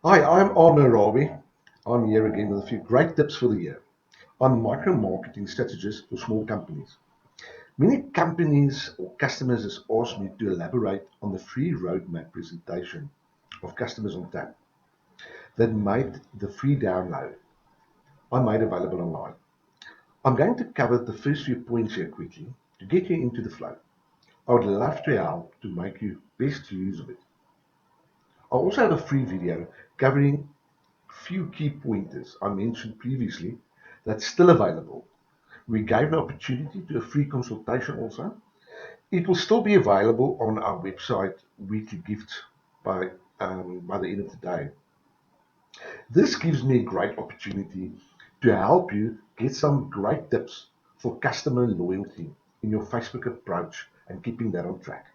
Hi, I'm Arno Ravi. I'm here again with a few great tips for the year on micro marketing strategies for small companies. Many companies or customers has asked me to elaborate on the free roadmap presentation of customers on tap that made the free download I made available online. I'm going to cover the first few points here quickly to get you into the flow. I would love to help to make you best use of it. I also have a free video covering few key pointers I mentioned previously that's still available. We gave an opportunity to a free consultation also. It will still be available on our website, weekly gifts, by the end of the day. This gives me a great opportunity to help you get some great tips for customer loyalty in your Facebook approach and keeping that on track.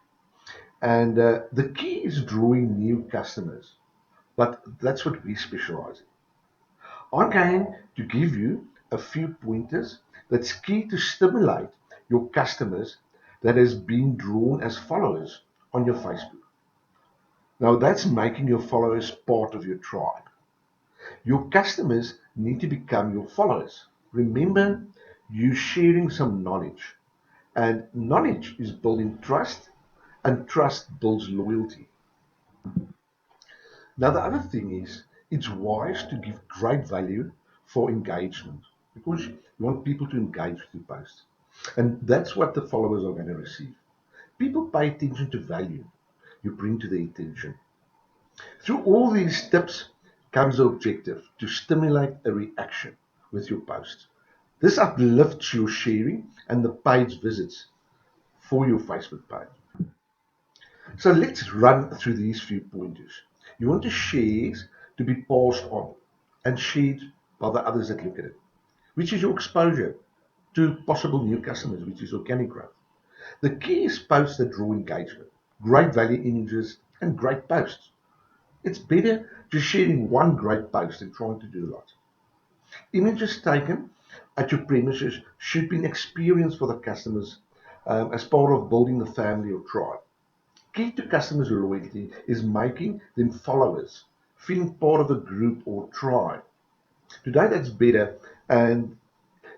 And the key is drawing new customers, but that's what we specialize in. I'm going to give you a few pointers that's key to stimulate your customers that has been drawn as followers on your Facebook. Now that's making your followers part of your tribe. Your customers need to become your followers. Remember, you sharing some knowledge, and knowledge is building trust, and trust builds loyalty. Now, the other thing is, it's wise to give great value for engagement because you want people to engage with your post. And that's what the followers are going to receive. People pay attention to value you bring to their attention. Through all these tips comes the objective to stimulate a reaction with your post. This uplifts your sharing and the page visits for your Facebook page. So let's run through these few pointers. You want the shares to be passed on and shared by the others that look at it, which is your exposure to possible new customers, which is organic growth. The key is posts that draw engagement, great value images, and great posts. It's better just sharing one great post than trying to do a lot. Images taken at your premises should be an experience for the customers as part of building the family or tribe. Key to customers' loyalty is making them followers, feeling part of a group or tribe. Today, that's better, and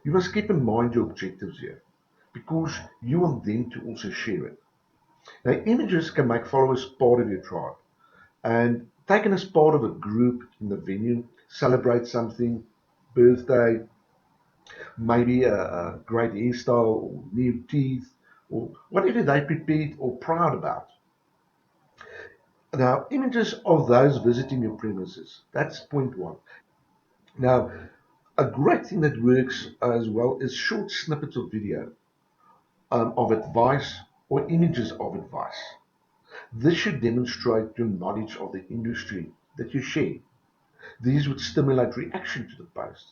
you must keep in mind your objectives here because you want them to also share it. Now, images can make followers part of your tribe, and taken as part of a group in the venue, celebrate something, birthday, maybe a great hairstyle, or new teeth, or whatever they prepared or proud about. Now, images of those visiting your premises. That's point one. Now, a great thing that works as well is short snippets of video of advice or images of advice. This should demonstrate your knowledge of the industry that you share. These would stimulate reaction to the post.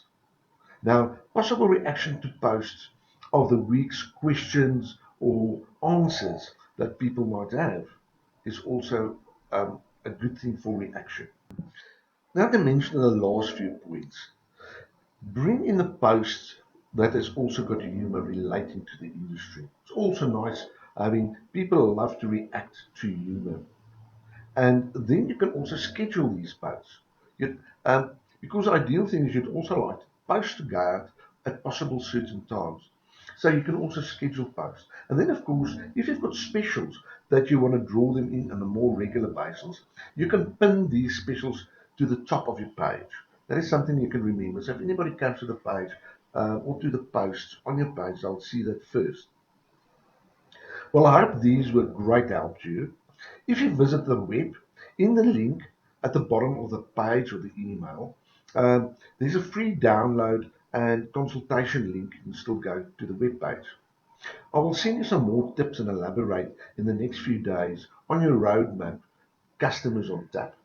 Now, possible reaction to posts of the week's questions or answers that people might have is also a good thing for reaction. Now to mention the last few points. Bring in a post that has also got humor relating to the industry. It's also nice. I mean, people love to react to humor. And then you can also schedule these posts. You, because ideal thing is you'd also like posts to go out at possible certain times. So you can also schedule posts. And then, of course, if you've got specials that you want to draw them in on a more regular basis, you can pin these specials to the top of your page. That is something you can remember. So if anybody comes to the page or to the posts on your page, they'll see that first. Well, I hope these were great help to you. If you visit the web, in the link at the bottom of the page or the email, there's a free download and consultation link. You can still go to the web page. I will send you some more tips and elaborate in the next few days on your roadmap, customers on tap.